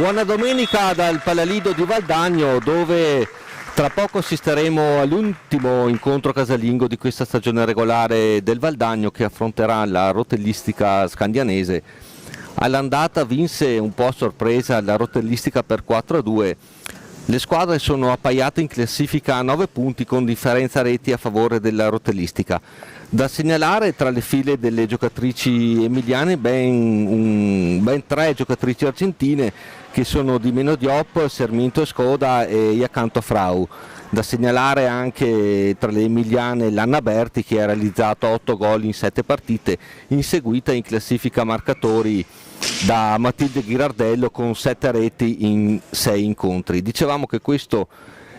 Buona domenica dal Palalido di Valdagno, dove tra poco assisteremo all'ultimo incontro casalingo di questa stagione regolare del Valdagno, che affronterà la rotellistica scandianese. All'andata vinse un po' a sorpresa la rotellistica per 4-2. Le squadre sono appaiate in classifica a 9 punti con differenza reti a favore della rotellistica. Da segnalare tra le file delle giocatrici emiliane ben 3 giocatrici argentine, che sono Di Meno Diop, Sarmiento Escoda e Jacanto Frau. Da segnalare anche tra le emiliane l'Anna Berti, che ha realizzato 8 gol in 7 partite, inseguita in classifica marcatori da Matilde Ghirardello con 7 reti in 6 incontri. Dicevamo che questo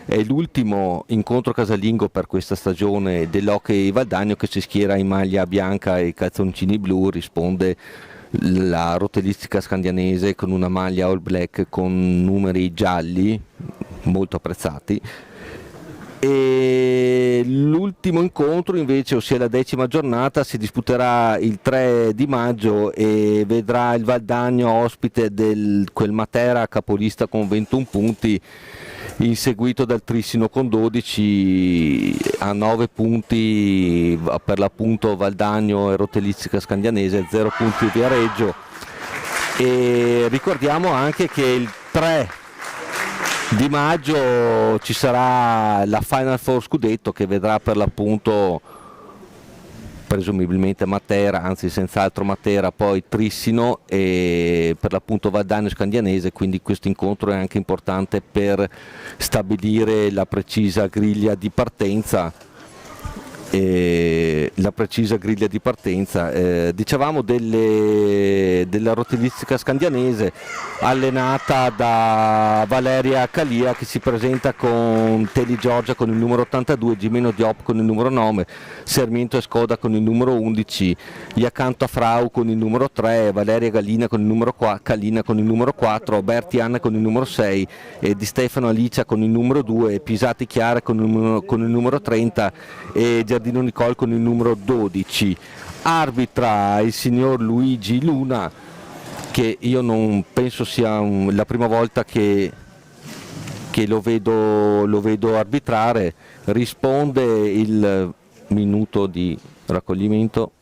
è l'ultimo incontro casalingo per questa stagione dell'Hockey Valdagno, che si schiera in maglia bianca e calzoncini blu. Risponde la rotellistica scandianese con una maglia all black con numeri gialli molto apprezzati, e l'ultimo incontro invece, ossia la 10ª giornata, si disputerà il 3 di maggio e vedrà il Valdagno ospite del quel Matera capolista con 21 punti, inseguito dal Trissino con 12, a 9 punti per l'appunto Valdagno e rotellistica scandianese, 0 punti Viareggio. E ricordiamo anche che il 3 di maggio ci sarà la Final Four Scudetto, che vedrà per l'appunto presumibilmente Matera, anzi senz'altro Matera, poi Trissino e per l'appunto Valdagno scandianese, quindi questo incontro è anche importante per stabilire la precisa griglia di partenza. Dicevamo della rotellistica scandianese, allenata da Valeria Calia, che si presenta con Teli Giorgia con il numero 82, Gimeno Diop con il numero 9, Sarmiento Escoda con il numero 11, Jacanto Frau con il numero 3, Valeria Calina con il numero 4, Berti Anna con il numero 6 e Di Stefano Alicia con il numero 2, Pisati Chiara con il numero 30 e Giardino Nicole con il numero 12. Arbitra il signor Luigi Luna, che io non penso sia la prima volta che lo vedo arbitrare. Risponde il minuto di raccoglimento.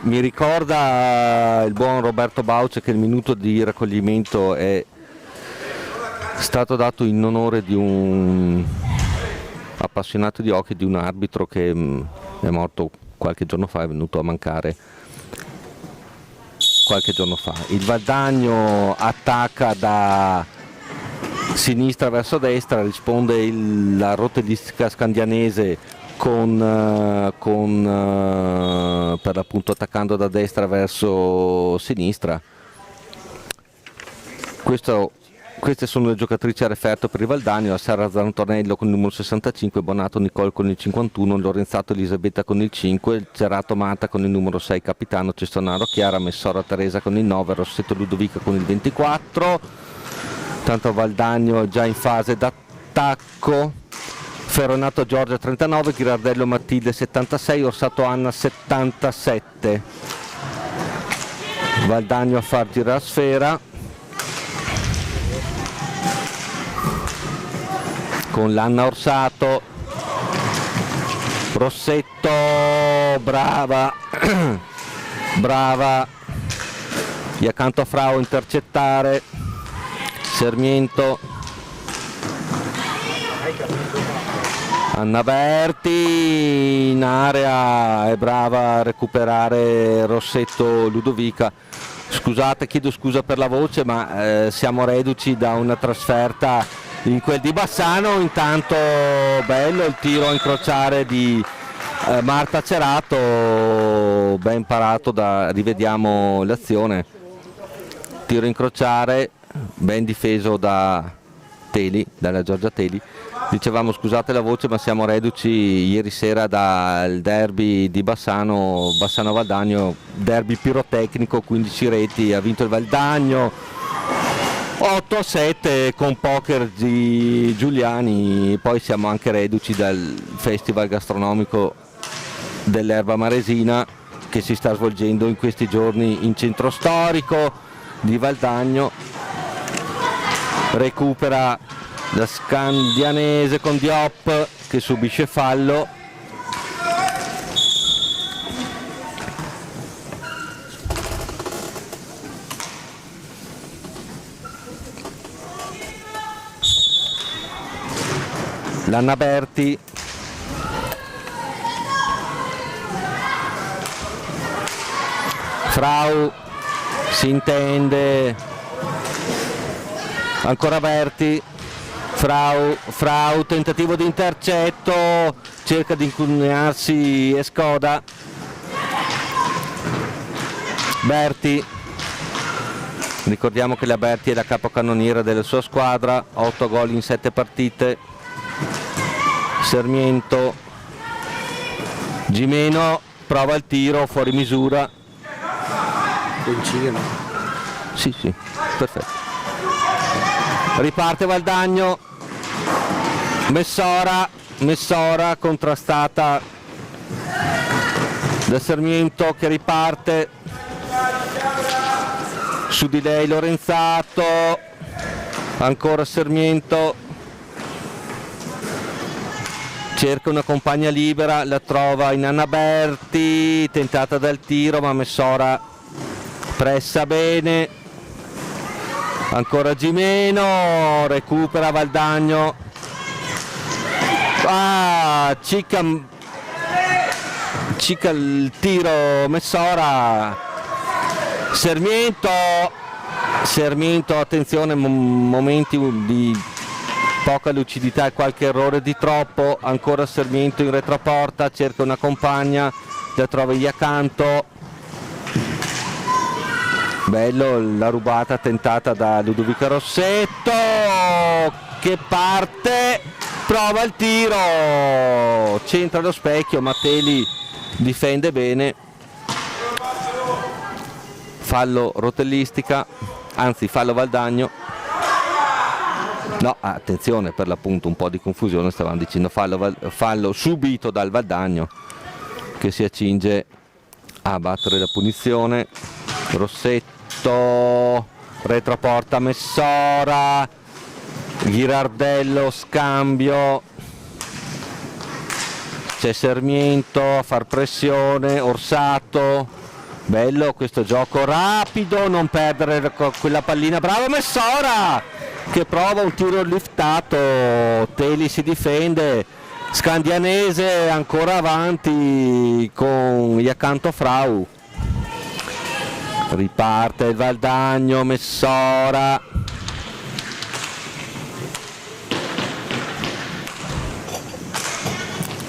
Mi ricorda il buon Roberto Bauce che il minuto di raccoglimento è stato dato in onore di un appassionato di hockey, di un arbitro che è morto qualche giorno fa, è venuto a mancare qualche giorno fa. Il Valdagno attacca da sinistra verso destra, risponde la rotellistica scandianese con per l'appunto attaccando da destra verso sinistra. Queste sono le giocatrici a referto per il Valdagno: Sara Zantonello con il numero 65, Bonato Nicole con il 51, Lorenzato Elisabetta con il 5, Cerato Marta con il numero 6, capitano Cestonaro Chiara, Messora Teresa con il 9, Rossetto Ludovica con il 24. Tanto Valdagno già in fase d'attacco. Ferronato Giorgia 39, Ghirardello Matilde 76, Orsato Anna 77. Valdagno a far girare la sfera con l'Anna Orsato, Rossetto, brava, brava, Jacanto a Frau intercettare, Sarmiento, Anna Berti in area, è brava a recuperare Rossetto Ludovica. Scusate, chiedo scusa per la voce, ma siamo reduci da una trasferta in quel di Bassano. Intanto bello il tiro a incrociare di Marta Cerato, ben parato rivediamo l'azione, tiro a incrociare, ben difeso dalla Giorgia Teli. Dicevamo, scusate la voce, ma siamo reduci ieri sera dal derby di Bassano Valdagno, derby pirotecnico, 15 reti, ha vinto il Valdagno 8-7 con poker di Giuliani. Poi siamo anche reduci dal festival gastronomico dell'Erba Maresina che si sta svolgendo in questi giorni in centro storico di Valdagno. Recupera la Scandianese con Diop che subisce fallo. L'Anna Berti, Frau si intende, ancora Berti, Frau tentativo di intercetto, cerca di incunearsi Escoda. Berti, ricordiamo che la Berti è la capocannoniera della sua squadra, 8 gol in 7 partite. Sarmiento, Gimeno prova il tiro fuori misura. Sì, perfetto. Riparte Valdagno, Messora contrastata da Sarmiento che riparte, su di lei Lorenzato, ancora Sarmiento, cerca una compagna libera, la trova in Anna Berti, tentata dal tiro ma Messora pressa bene, ancora Gimeno, recupera Valdagno, cicca il tiro Messora, Sarmiento, attenzione, momenti di poca lucidità e qualche errore di troppo, ancora Sarmiento in retroporta, cerca una compagna, la trova lì accanto. Bello la rubata tentata da Ludovica Rossetto che parte, prova il tiro, centra lo specchio, Matteli difende bene. Fallo rotellistica, anzi fallo Valdagno. No, attenzione, per l'appunto un po' di confusione, stavamo dicendo fallo subito dal Valdagno che si accinge a battere la punizione. Rossetto, retroporta Messora, Ghirardello, scambio, c'è Sarmiento a far pressione, Orsato, bello questo gioco rapido, non perdere quella pallina, bravo Messora che prova un tiro liftato, Teli si difende, Scandianese ancora avanti con gli accanto Frau. Riparte il Valdagno, Messora,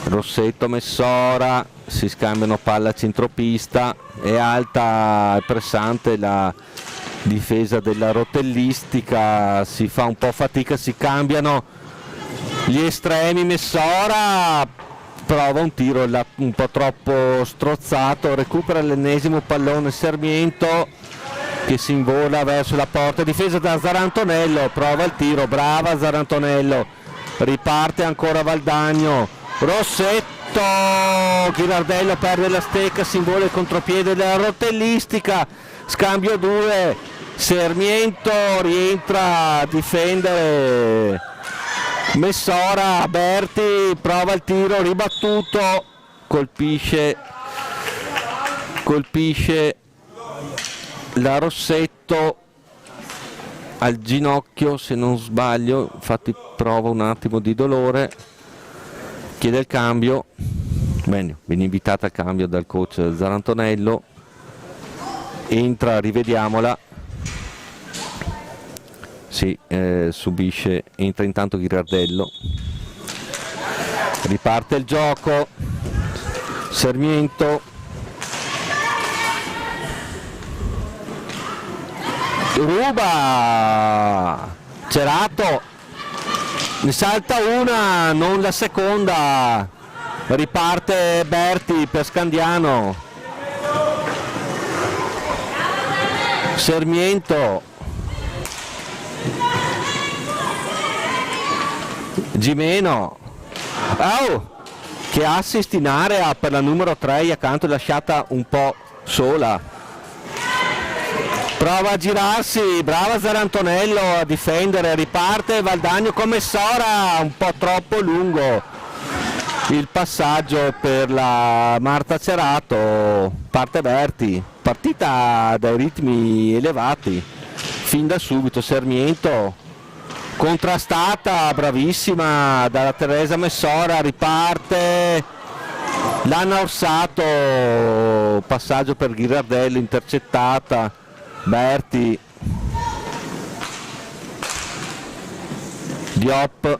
Rossetto, Messora, si scambiano palla a centropista, è alta e pressante la difesa della rotellistica, si fa un po' fatica, si cambiano gli estremi, Messora prova un tiro un po' troppo strozzato, recupera l'ennesimo pallone Sarmiento che si invola verso la porta, difesa da Zarantonello, prova il tiro, brava Zarantonello, riparte ancora Valdagno, Rossetto, Ghirardello perde la stecca, si invola il contropiede della rotellistica, scambio 2, Sarmiento rientra a difendere Messora, Berti prova il tiro, ribattuto, colpisce la Rossetto al ginocchio se non sbaglio, infatti prova un attimo di dolore, chiede il cambio, bene, viene invitata al cambio dal coach Zarantonello. entra, rivediamola. Sì, subisce, entra intanto Ghirardello, riparte il gioco, Sarmiento, ruba, Cerato, ne salta una, non la seconda, riparte Berti per Scandiano, Sarmiento, Gimeno, che assist in area per la numero 3 accanto, lasciata un po' sola, prova a girarsi, brava Zarantonello a difendere, riparte Valdagno con Messora, un po' troppo lungo il passaggio per la Marta Cerato, parte Berti, partita dai ritmi elevati fin da subito. Sarmiento contrastata, bravissima dalla Teresa Messora, riparte l'Anna Orsato, passaggio per Ghirardello, intercettata Berti, Diop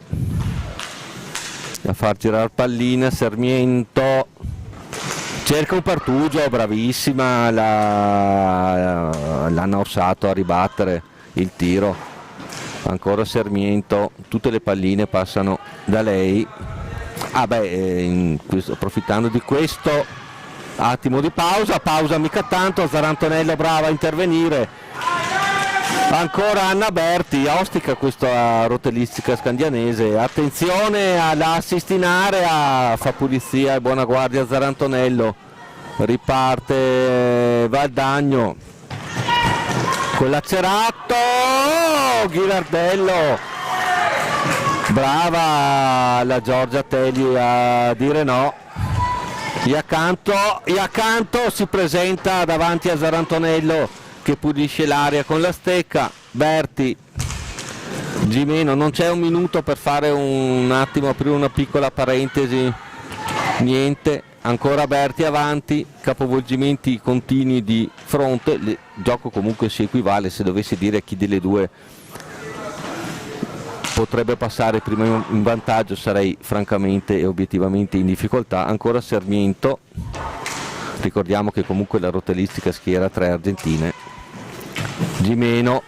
a far girare pallina, Sarmiento cerca un Pertugio, bravissima l'Anna Orsato a ribattere il tiro, ancora Sarmiento, tutte le palline passano da lei. Approfittando di questo attimo di pausa mica tanto, Zarantonello brava a intervenire, ancora Anna Berti, ostica questa rotellistica scandianese, attenzione all'assist in area, fa pulizia e buona guardia Zarantonello, riparte Valdagno con la Cerato, Ghirardello, brava la Giorgia Telli a dire no, Iacanto si presenta davanti a Zarantonello che pulisce l'aria con la stecca, Berti, Gimeno, non c'è un minuto per fare un attimo, aprire una piccola parentesi, niente, ancora Berti avanti, capovolgimenti continui di fronte, il gioco comunque si equivale, se dovessi dire chi delle due potrebbe passare prima in vantaggio sarei francamente e obiettivamente in difficoltà. Ancora Sarmiento, ricordiamo che comunque la rotellistica schiera 3 argentine. Gimeno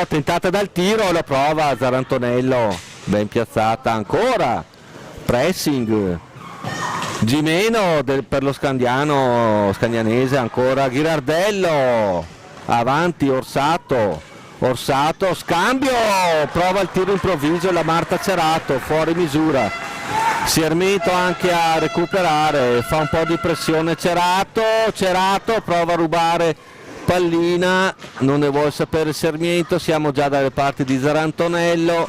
tentata dal tiro, la prova Zarantonello, ben piazzata, ancora pressing Gimeno per lo scandianese, ancora Ghirardello, avanti Orsato, scambio, prova il tiro improvviso la Marta Cerato, fuori misura, Sarmiento anche a recuperare, fa un po' di pressione Cerato prova a rubare pallina, non ne vuole sapere Sarmiento, siamo già dalle parti di Zarantonello,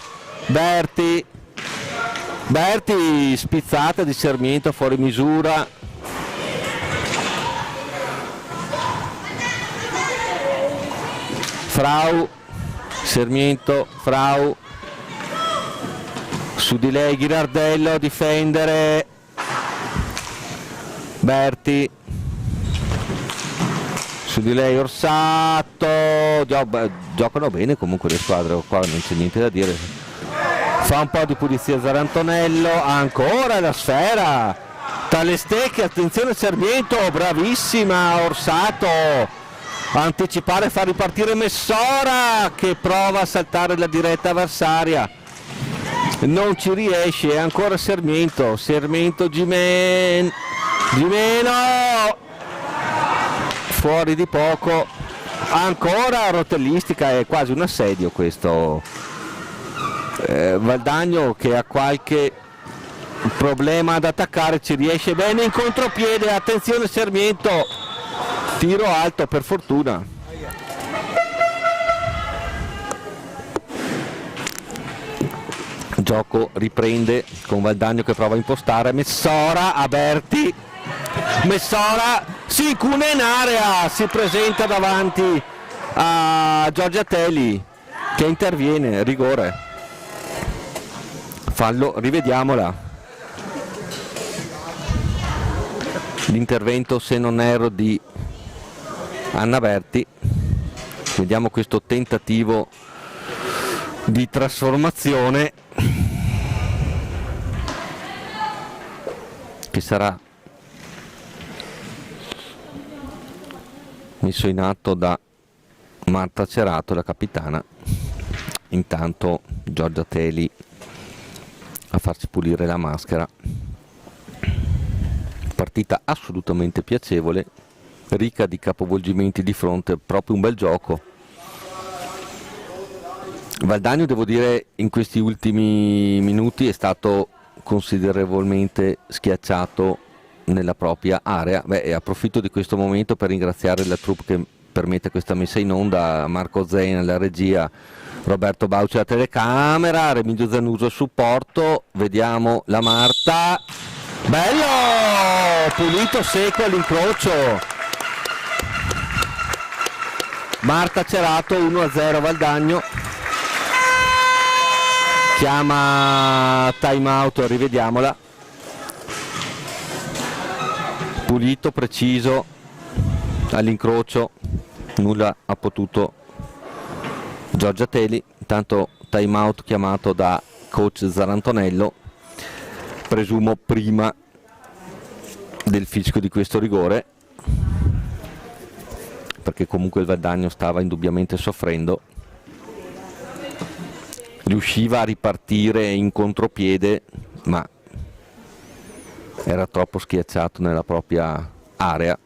Berti spizzata di Sarmiento, fuori misura, Sarmiento, Frau, su di lei Ghirardello a difendere, Berti, su di lei Orsato, giocano bene comunque le squadre, qua non c'è niente da dire, fa un po' di pulizia Zarantonello, ancora la sfera tra le stecche, attenzione Sarmiento, bravissima Orsato, anticipare e far ripartire Messora che prova a saltare la diretta avversaria, non ci riesce, ancora Sarmiento, Gimeno, fuori di poco, ancora rotellistica, è quasi un assedio questo, Valdagno che ha qualche problema ad attaccare, ci riesce bene in contropiede, attenzione Sarmiento, tiro alto per fortuna, gioco riprende con Valdagno che prova a impostare, Messora a Berti, Messora si incuna in area, si presenta davanti a Giorgia Telli che interviene, rigore, fallo, rivediamola, l'intervento se non erro di Anna Berti. Vediamo questo tentativo di trasformazione che sarà messo in atto da Marta Cerato, la capitana. Intanto Giorgia Teli a farsi pulire la maschera. Partita assolutamente piacevole, ricca di capovolgimenti di fronte, proprio un bel gioco. Valdagno, devo dire, in questi ultimi minuti è stato considerevolmente schiacciato nella propria area. E approfitto di questo momento per ringraziare la troupe che permette questa messa in onda, Marco Zein alla regia, Roberto Bauci alla telecamera, Remigio Zanuso al supporto. Vediamo la Marta, bello, pulito, secco all'incrocio. Marta Cerato, 1-0 Valdagno. Chiama time out, rivediamola. Pulito, preciso all'incrocio, nulla ha potuto Giorgia Teli. Intanto time out chiamato da coach Zarantonello, presumo prima del fischio di questo rigore, perché comunque il Valdagno stava indubbiamente soffrendo, riusciva a ripartire in contropiede ma era troppo schiacciato nella propria area.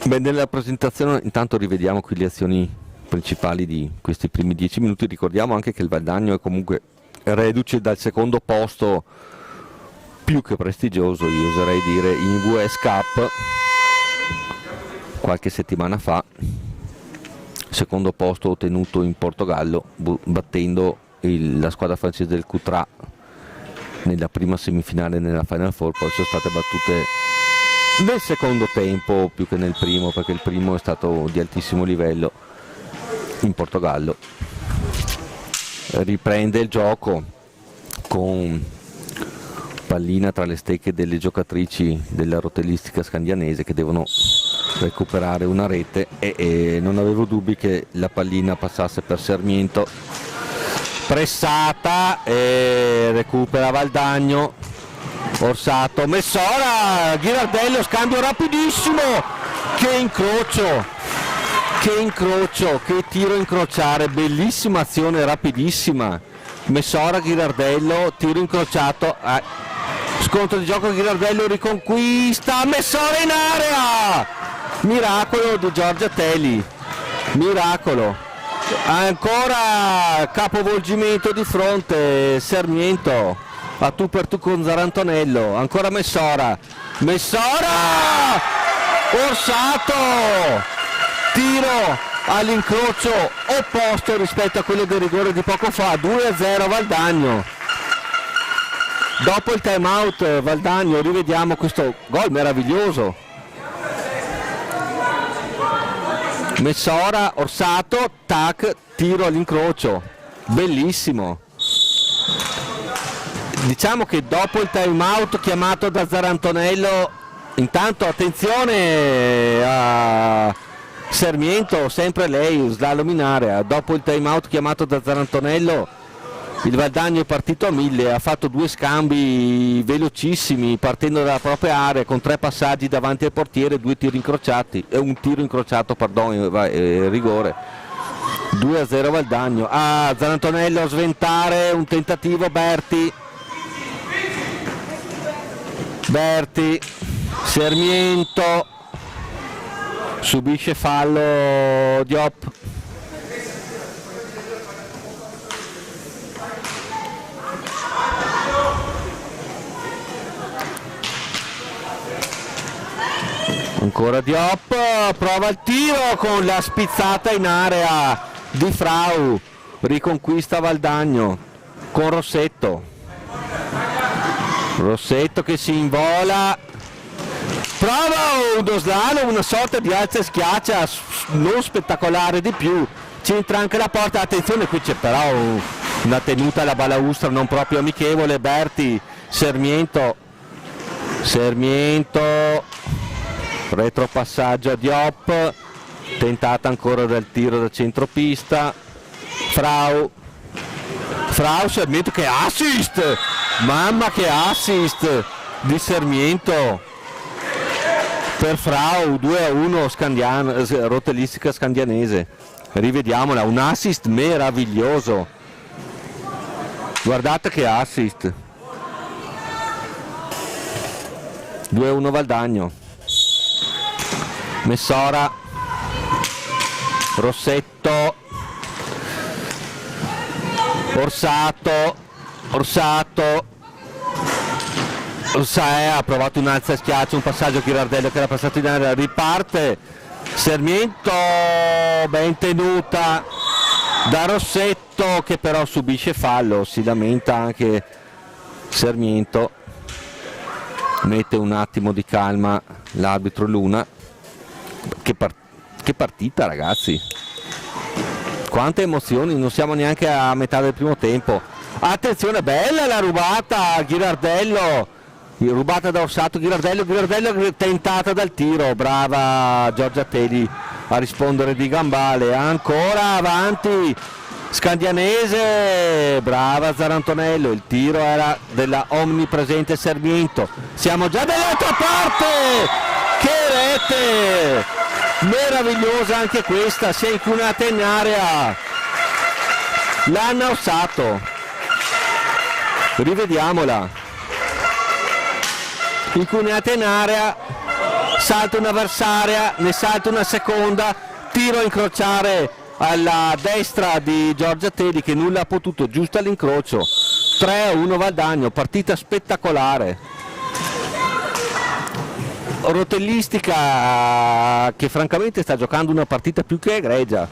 Beh, nella presentazione intanto rivediamo qui le azioni principali di questi primi 10 minuti. Ricordiamo anche che il Valdagno è comunque reduce dal secondo posto più che prestigioso, io oserei dire, in US Cup qualche settimana fa. Secondo posto ottenuto in Portogallo, battendo la squadra francese del Coutras nella prima semifinale nella Final Four. Poi sono state battute nel secondo tempo più che nel primo, perché il primo è stato di altissimo livello in Portogallo. Riprende il gioco con pallina tra le stecche delle giocatrici della rotellistica scandianese che devono recuperare una rete e non avevo dubbi che la pallina passasse per Sarmiento. Pressata e recupera Valdagno. Orsato, Messora, Ghirardello, scambio rapidissimo, che incrocio, che tiro incrociare, bellissima azione rapidissima. Messora, Ghirardello, tiro incrociato, scontro di gioco, Ghirardello riconquista, Messora in area, miracolo di Giorgia Teli, miracolo, ancora capovolgimento di fronte, Sarmiento a tu per tu con Zarantonello, ancora Messora, Orsato, tiro all'incrocio opposto rispetto a quello del rigore di poco fa, 2-0 Valdagno. Dopo il time out Valdagno, rivediamo questo gol meraviglioso. Messora, Orsato, tac, tiro all'incrocio, bellissimo. Diciamo che dopo il time out chiamato da Zarantonello, intanto attenzione a Sarmiento, sempre lei, slalom in area. Dopo il time out chiamato da Zarantonello il Valdagno è partito a 1000, ha fatto 2 scambi velocissimi partendo dalla propria area con 3 passaggi davanti al portiere, 2 tiri incrociati, un tiro incrociato, rigore. 2-0 Valdagno. Zarantonello a sventare, un tentativo, Berti, Sarmiento, subisce fallo Diop. Ancora Diop, prova il tiro con la spizzata in area di Frau, riconquista Valdagno con Rossetto che si invola, prova uno slalom, una sorta di alza e schiaccia non spettacolare di più, c'entra anche la porta, attenzione qui c'è però una tenuta alla balaustra non proprio amichevole. Berti, Sarmiento Sarmiento, retropassaggio a Diop, tentata ancora dal tiro da centropista. Frau, Sarmiento, che assist, mamma che assist di Sarmiento per Frau. 2-1 rotellistica scandianese. Rivediamola, un assist meraviglioso, guardate che assist. 2-1 Valdagno. Messora, Rossetto, Orsato, ha provato un alza schiaccio, un passaggio a Ghirardello che era passato in area, riparte Sarmiento, ben tenuta da Rossetto che però subisce fallo, si lamenta anche Sarmiento, mette un attimo di calma l'arbitro Luna. Che partita, ragazzi, quante emozioni, non siamo neanche a metà del primo tempo. Attenzione, bella la rubata a Ghirardello, rubata da Orsato. Ghirardello tentata dal tiro, brava Giorgia Teli a rispondere di gambale. Ancora avanti Scandianese, brava Zarantonello, il tiro era della omnipresente Sarmiento. Siamo già dall'altra parte, che rete meravigliosa anche questa, si è incunata in area, l'hanno Orsato. Rivediamola, incunata in area, salta un'avversaria, ne salta una seconda, tiro a incrociare alla destra di Giorgia Teli che nulla ha potuto, giusto all'incrocio. 3-1 Valdagno, partita spettacolare, rotellistica che francamente sta giocando una partita più che egregia,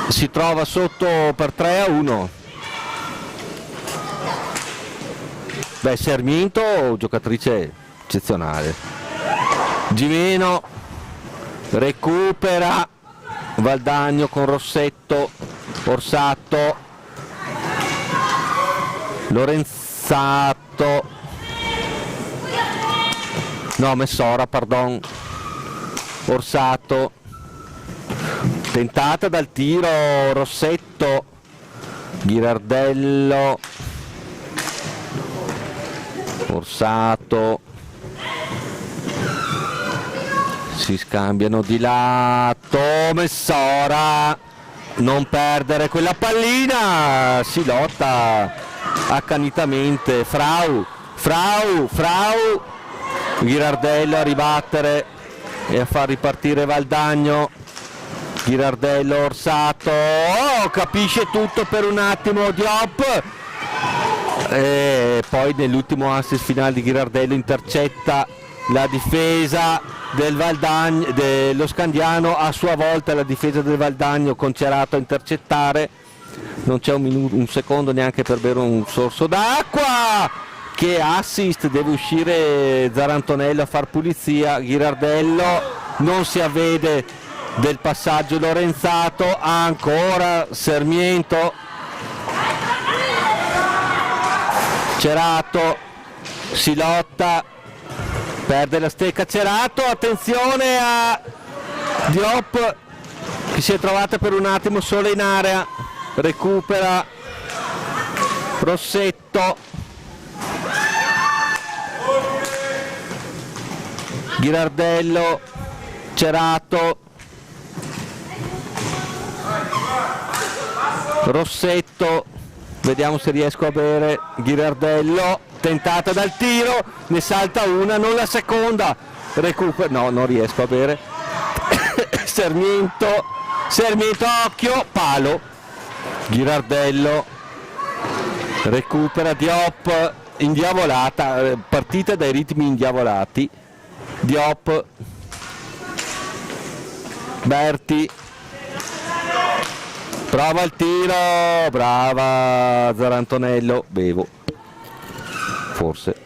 si trova sotto per 3-1. Beh, Sarmiento giocatrice eccezionale. Gimeno recupera, Valdagno con Rossetto, Orsato, Lorenzato, no, Messora, pardon, Orsato, tentata dal tiro Rossetto, Ghirardello, Orsato, si scambiano di lato, Messora, non perdere quella pallina, si lotta accanitamente, Frau, Ghirardello a ribattere e a far ripartire Valdagno. Ghirardello, Orsato, capisce tutto per un attimo Diop, e poi nell'ultimo assist finale di Ghirardello intercetta la difesa del Valdagno, dello Scandiano, a sua volta la difesa del Valdagno con Cerato a intercettare. Non c'è un secondo neanche per bere un sorso d'acqua. Che assist, deve uscire Zarantonello a far pulizia. Ghirardello non si avvede del passaggio Lorenzato, ancora Sarmiento, Cerato, si lotta, perde la stecca Cerato, attenzione a Diop che si è trovata per un attimo sola in area, recupera Rossetto, Ghirardello, Cerato, Rossetto, vediamo se riesco a bere. Ghirardello, tentata dal tiro, ne salta una, non la seconda, recupera, no, non riesco a bere. Sarmiento, occhio, palo. Ghirardello recupera, Diop, indiavolata, partita dai ritmi indiavolati. Diop, Berti, prova il tiro, brava Zarantonello, bevo, forse.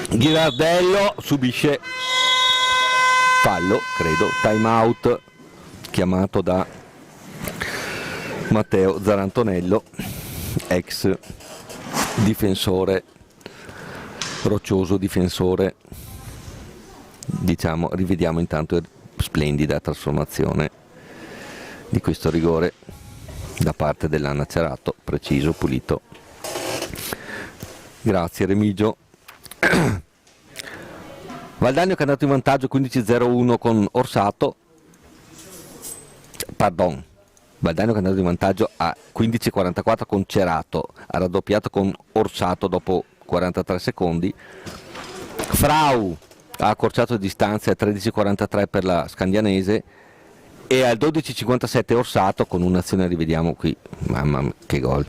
Ghirardello subisce fallo, credo, time out chiamato da Matteo Zarantonello, ex difensore roccioso, difensore, diciamo. Rivediamo intanto splendida trasformazione di questo rigore da parte dell'Anna Cerato, preciso, pulito. Grazie Remigio. Valdagno che è andato in vantaggio 15-0-1 con Orsato, pardon, Valdagno che è andato in vantaggio a 15-44 con Cerato, ha raddoppiato con Orsato dopo 43 secondi. Frau ha accorciato le distanze a 13-43 per la Scandianese e al 12-57 Orsato con un'azione, rivediamo qui, mamma mia, che gol.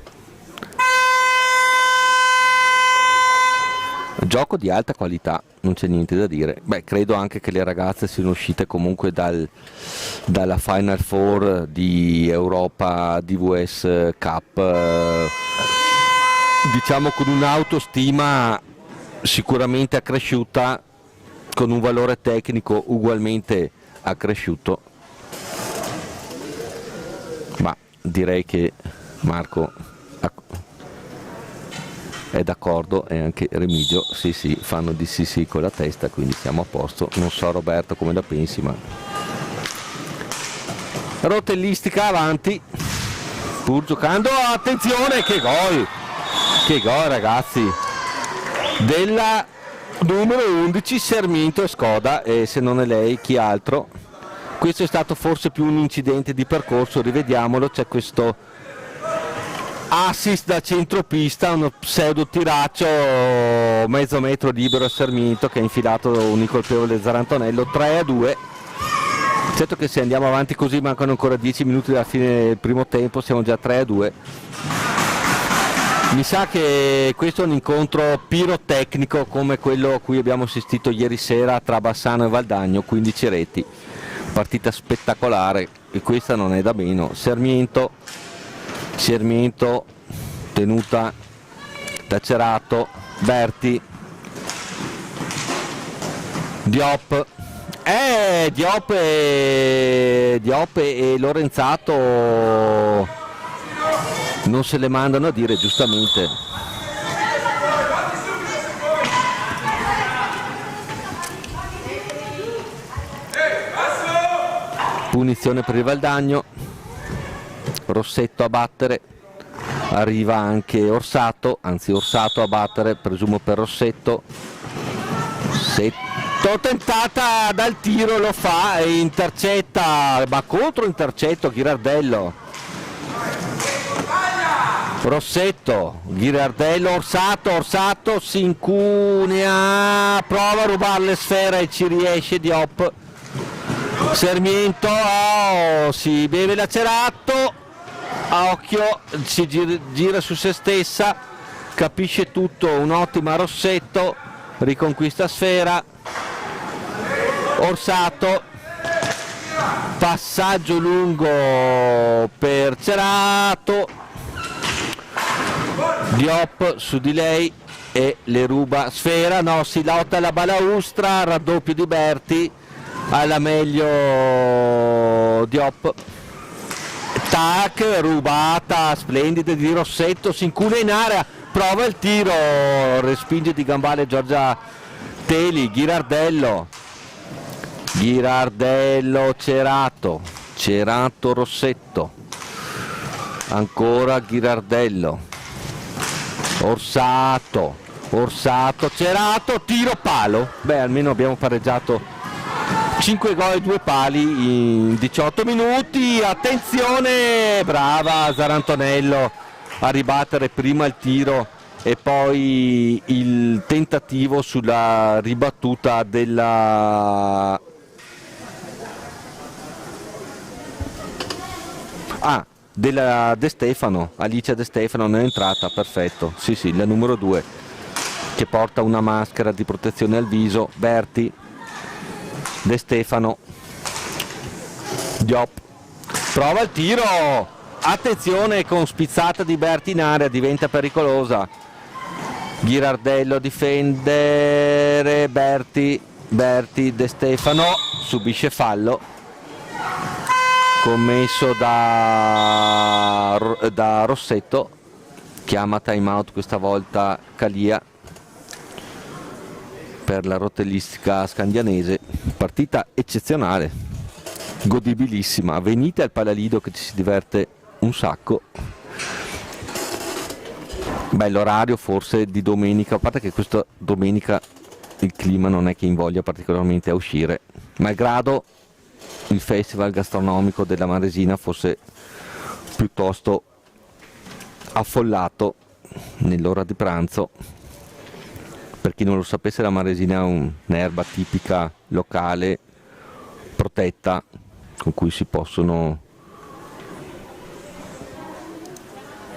Gioco di alta qualità, non c'è niente da dire. Beh, credo anche che le ragazze siano uscite comunque dalla Final Four di Europa DVS Cup, diciamo con un'autostima sicuramente accresciuta, con un valore tecnico ugualmente accresciuto. Ma direi che Marco è d'accordo e anche Remigio, sì, fanno di sì con la testa, quindi siamo a posto. Non so Roberto come la pensi, ma rotellistica avanti, pur giocando, attenzione, che gol ragazzi, della numero 11 Serminto e Skoda, e se non è lei chi altro. Questo è stato forse più un incidente di percorso, rivediamolo. C'è questo assist da centropista, uno pseudo tiraccio mezzo metro libero a Serminto che ha infilato un incolpevole Zarantonello. 3-2. Certo che se andiamo avanti così mancano ancora 10 minuti dalla fine del primo tempo, siamo già 3-2. Mi sa che questo è un incontro pirotecnico come quello a cui abbiamo assistito ieri sera tra Bassano e Valdagno, 15 reti, partita spettacolare, e questa non è da meno. Serminto tenuta da Cerato, Berti, Diop e Lorenzato non se le mandano a dire, giustamente. Punizione per il Valdagno, Rossetto a battere, arriva anche Orsato, anzi Orsato a battere, presumo per Rossetto. Tentata dal tiro, lo fa e intercetta, ma contro intercetto Ghirardello. Rossetto, Ghirardello, Orsato si incunea, prova a rubare le sfere e ci riesce Diop. Serminto si beve la Cerato, a occhio, si gira su se stessa, capisce tutto, un'ottima Rossetto, riconquista sfera. Orsato, passaggio lungo per Cerato, Diop su di lei e le ruba sfera, no, si lotta alla balaustra, raddoppio di Berti, alla meglio Diop, tac, rubata splendida di Rossetto, si incuna in area, prova il tiro, respinge di gambale Giorgia Teli. Ghirardello, Cerato, Rossetto, ancora Ghirardello, Orsato, Cerato, tiro palo. Beh, almeno abbiamo pareggiato 5 gol e 2 pali in 18 minuti. Attenzione, brava Zarantonello a ribattere prima il tiro e poi il tentativo sulla ribattuta della De Stefano. Alicia De Stefano non è entrata, perfetto, sì, la numero 2 che porta una maschera di protezione al viso. Berti, De Stefano, Diop, prova il tiro, attenzione, con spizzata di Berti in area, diventa pericolosa. Ghirardello a difendere, Berti, De Stefano subisce fallo commesso da Rossetto, chiama time out questa volta Calia per la rotellistica scandianese. Partita eccezionale, godibilissima, venite al Palalido che ci si diverte un sacco. Bello orario forse di domenica, a parte che questa domenica il clima non è che invoglia particolarmente a uscire, malgrado il festival gastronomico della Maresina fosse piuttosto affollato nell'ora di pranzo. Per chi non lo sapesse, la Maresina è un'erba tipica locale protetta con cui si possono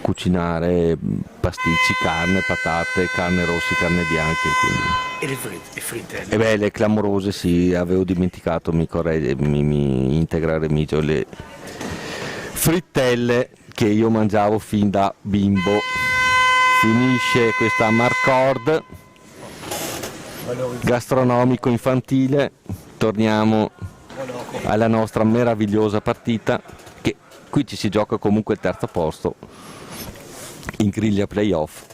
cucinare pasticci, carne, patate, carne rosse, carne bianche. Quindi. E le frittelle? E beh, le clamorose sì, avevo dimenticato, mi integra Remigio, le frittelle che io mangiavo fin da bimbo. Finisce questa Marcord gastronomico infantile, torniamo alla nostra meravigliosa partita, che qui ci si gioca comunque il terzo posto in griglia playoff.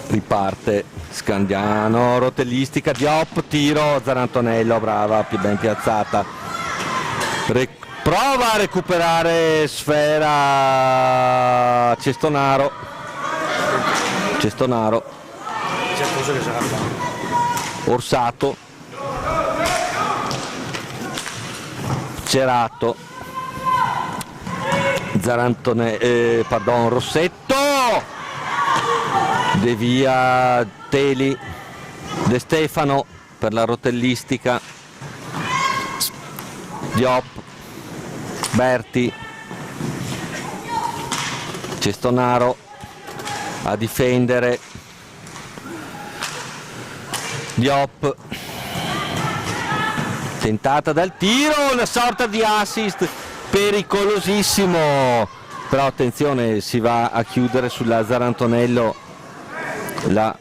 Riparte Scandiano, rotellistica, Diop, tiro, Zarantonello, brava, più ben piazzata, prova a recuperare sfera Cestonaro, Orsato, Cerato, Rossetto, devia Teli, De Stefano per la rotellistica, Diop, Berti, Cestonaro a difendere, Diop, tentata dal tiro, una sorta di assist pericolosissimo, però attenzione, si va a chiudere sulla Zarantonello la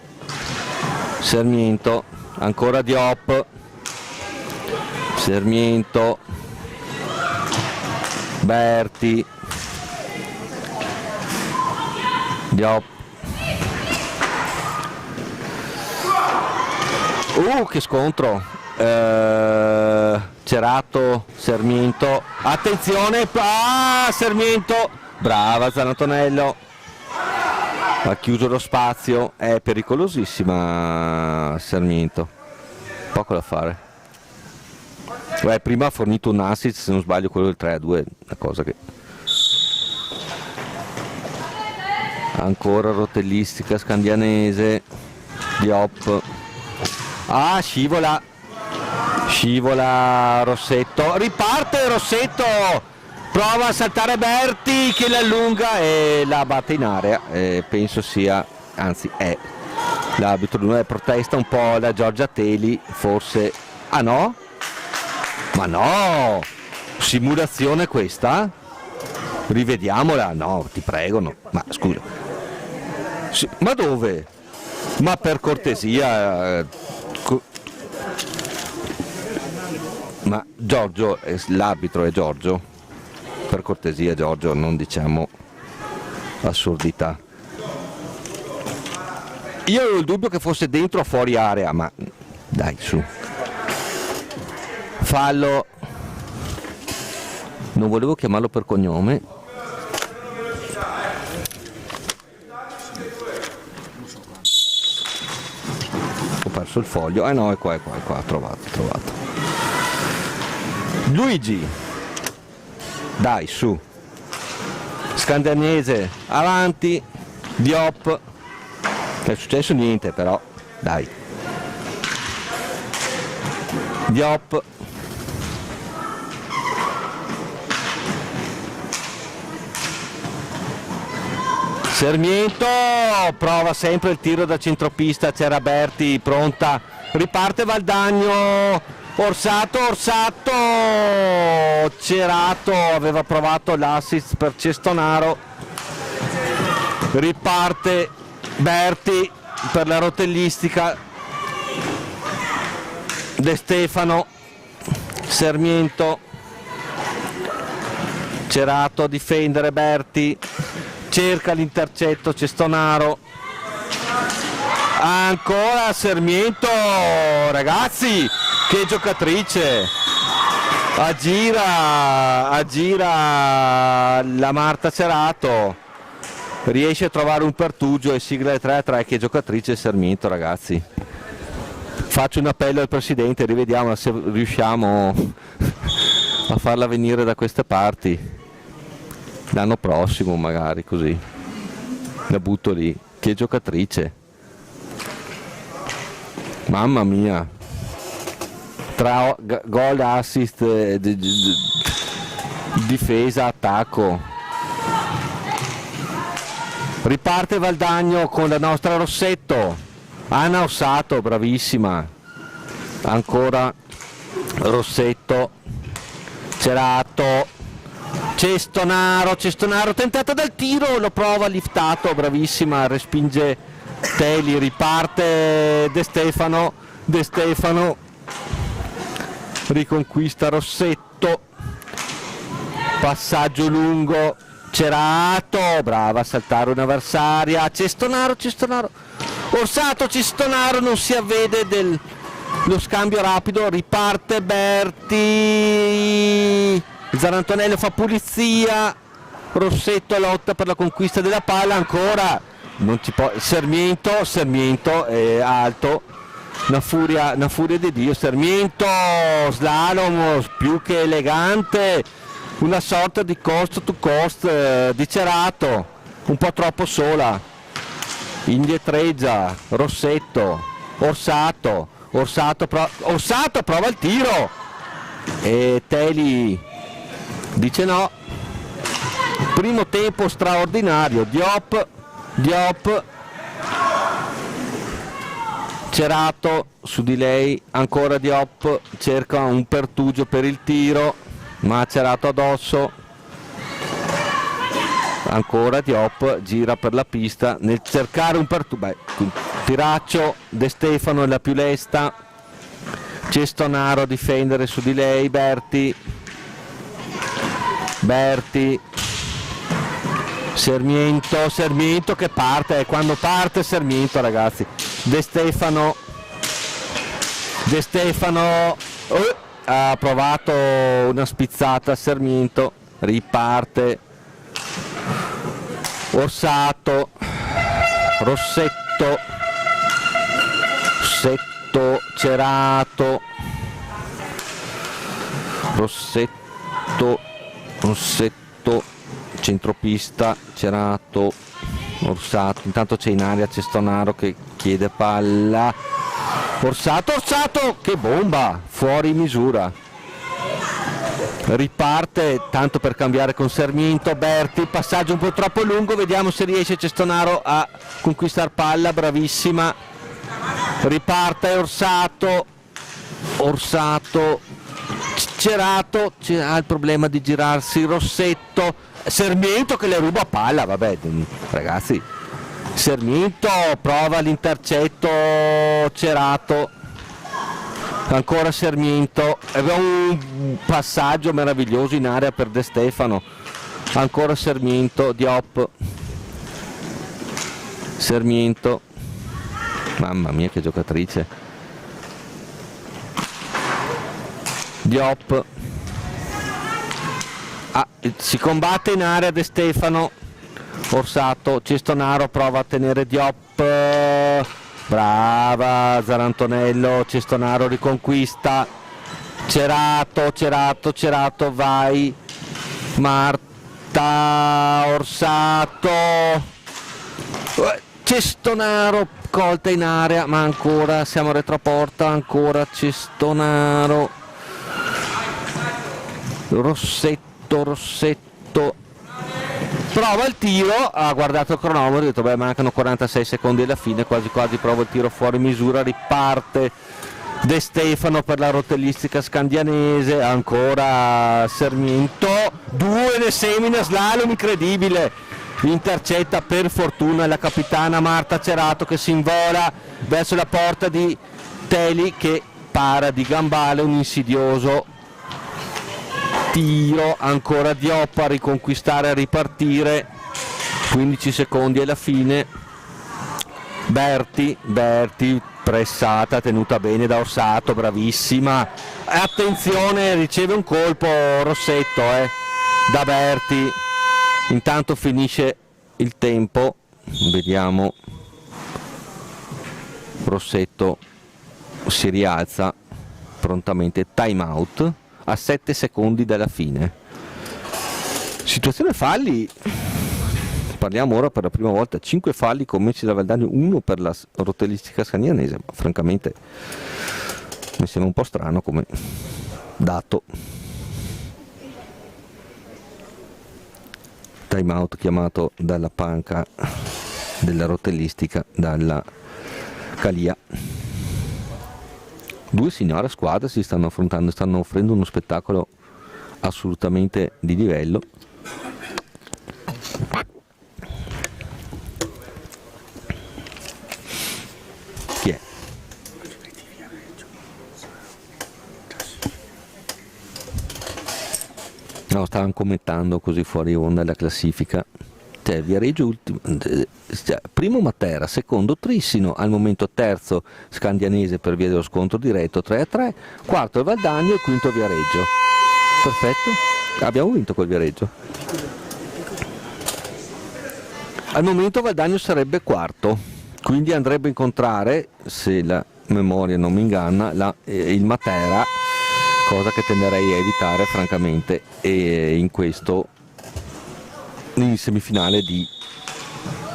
Sarmiento, ancora Diop, Sarmiento, Berti, Diop, che scontro, Cerato, Sarmiento, attenzione, Sarmiento, brava Zarantonello, ha chiuso lo spazio, è pericolosissima Sarmiento, poco da fare. Beh, prima ha fornito un assist, se non sbaglio quello del 3-2, una cosa che... Ancora rotellistica scandianese, Diop, scivola Rossetto, riparte Rossetto, prova a saltare Berti che l'allunga e la batte in area, penso sia, anzi è l'arbitro, protesta un po' la Giorgia Teli, forse, ah no? Ma no, simulazione questa? Rivediamola, no, ti prego, no. Ma scusa, ma dove? Ma per cortesia, ma Giorgio, l'arbitro è Giorgio, per cortesia Giorgio, non diciamo assurdità. Io avevo il dubbio che fosse dentro o fuori area, ma dai, su. Fallo, non volevo chiamarlo per cognome. Ho perso il foglio, no, è qua, trovato. Luigi, dai, su. Scandianese, avanti, Diop, non è successo niente però, dai. Diop, Sarmiento, prova sempre il tiro da centropista, c'era Berti, pronta, riparte Valdagno, Orsato, Cerato aveva provato l'assist per Cestonaro, riparte Berti per la rotellistica, De Stefano, Sarmiento, Cerato a difendere, Berti cerca l'intercetto, Cestonaro, ancora Sarmiento, ragazzi, che giocatrice, aggira la Marta Cerato, riesce a trovare un pertugio e sigla il 3-3. Che giocatrice Sarmiento, ragazzi. Faccio un appello al presidente, rivediamo se riusciamo a farla venire da queste parti l'anno prossimo, magari, così la butto lì. Che giocatrice, mamma mia, tra gol, assist, difesa, attacco. Riparte Valdagno con la nostra Rossetto, Anna Ossato, bravissima, ancora Rossetto, Cerato, Cestonaro, tentata dal tiro, lo prova, liftato, bravissima, respinge Teli, riparte De Stefano, riconquista Rossetto, passaggio lungo, Cerato, brava a saltare un'avversaria, Cestonaro, Orsato, Cestonaro, non si avvede lo scambio rapido, riparte Berti, Zarantonello fa pulizia, Rossetto lotta per la conquista della palla, ancora non ci può, Sarmiento è alto, una furia di Dio, Sarmiento, slalom più che elegante, una sorta di cost to cost di Cerato, un po' troppo sola, indietreggia Rossetto, Orsato prova il tiro e Teli dice no. Primo tempo straordinario, Diop, Cerato su di lei, ancora Diop, cerca un pertugio per il tiro, ma Cerato addosso, ancora Diop, gira per la pista nel cercare un pertugio, tiraccio, De Stefano è la più lesta, Cestonaro a difendere su di lei, Berti, Sarmiento che parte, quando parte Sarmiento, ragazzi, De Stefano ha provato una spizzata a Sarmiento, riparte Orsato, Rossetto, Cerato, Rossetto, centropista, Cerato, Orsato, intanto c'è in aria Cestonaro che chiede palla, Orsato, che bomba, fuori misura, riparte tanto per cambiare con Sarmiento, Berti, passaggio un po' troppo lungo, vediamo se riesce Cestonaro a conquistare palla, bravissima, riparte Orsato, Cerato, ha il problema di girarsi, Rossetto, Sarmiento che le ruba palla, vabbè ragazzi, Sarmiento prova l'intercetto, Cerato, ancora Sarmiento, aveva un passaggio meraviglioso in area per De Stefano, ancora Sarmiento, Diop, mamma mia che giocatrice, Diop, si combatte in area De Stefano, Orsato, Cestonaro prova a tenere Diop, brava Zarantonello, Cestonaro riconquista, Cerato, vai, Marta, Orsato, Cestonaro colta in area, ma ancora siamo a retroporta, ancora Cestonaro, Rossetto, prova il tiro, ha guardato il cronometro, ha detto beh mancano 46 secondi alla fine, quasi prova il tiro fuori misura, riparte De Stefano per la rotellistica scandianese, ancora Sarmiento, 2 ne semina, slalom incredibile, intercetta per fortuna la capitana Marta Cerato che si invola verso la porta di Teli che para di gambale, un insidioso tiro ancora Diop a riconquistare, a ripartire, 15 secondi alla fine. Berti, pressata, tenuta bene da Orsato, bravissima, attenzione, riceve un colpo Rossetto da Berti. Intanto finisce il tempo, vediamo, Rossetto si rialza prontamente, time out a 7 secondi dalla fine. Situazione falli, parliamo ora per la prima volta, 5 falli commessi da Valdagno, 1 per la rotellistica scagnanese, ma francamente mi sembra un po' strano come dato. Time out chiamato dalla panca della rotellistica, dalla Calia. Due signore squadre si stanno affrontando, stanno offrendo uno spettacolo assolutamente di livello. Chi è? No, stavano commentando così fuori onda la classifica. Cioè, Viareggio ultimo, primo Matera, secondo Trissino, al momento terzo Scandianese per via dello scontro diretto 3-3, quarto il Valdagno e quinto Viareggio. Perfetto, abbiamo vinto col Viareggio. Al momento Valdagno sarebbe quarto, quindi andrebbe a incontrare, se la memoria non mi inganna, il Matera, cosa che tenderei a evitare francamente, e in semifinale di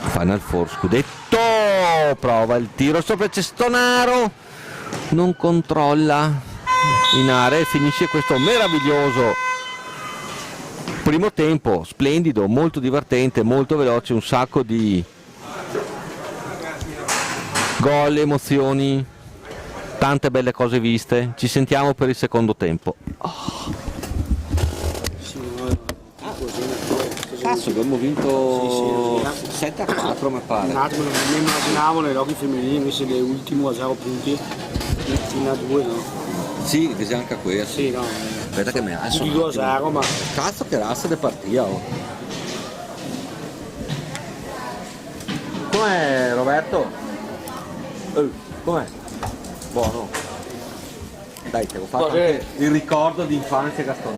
Final Four scudetto. Prova il tiro sopra Cestonaro, non controlla in area e finisce questo meraviglioso primo tempo, splendido, molto divertente, molto veloce, un sacco di gol, emozioni, tante belle cose viste. Ci sentiamo per il secondo tempo. Cazzo, abbiamo vinto 7-4 mi pare. Un attimo, non mi immaginavo nei rugby femminili invece le ultime a 0 punti fino a 2, no? Sì, dice anche questo. Sì, no. Aspetta che mi alzo. Di 2 a 0, ma Cazzo che razza di partita, oh. Com'è Roberto? Com'è? Buono. Dai, te lo faccio anche il ricordo di infanzia Gastone.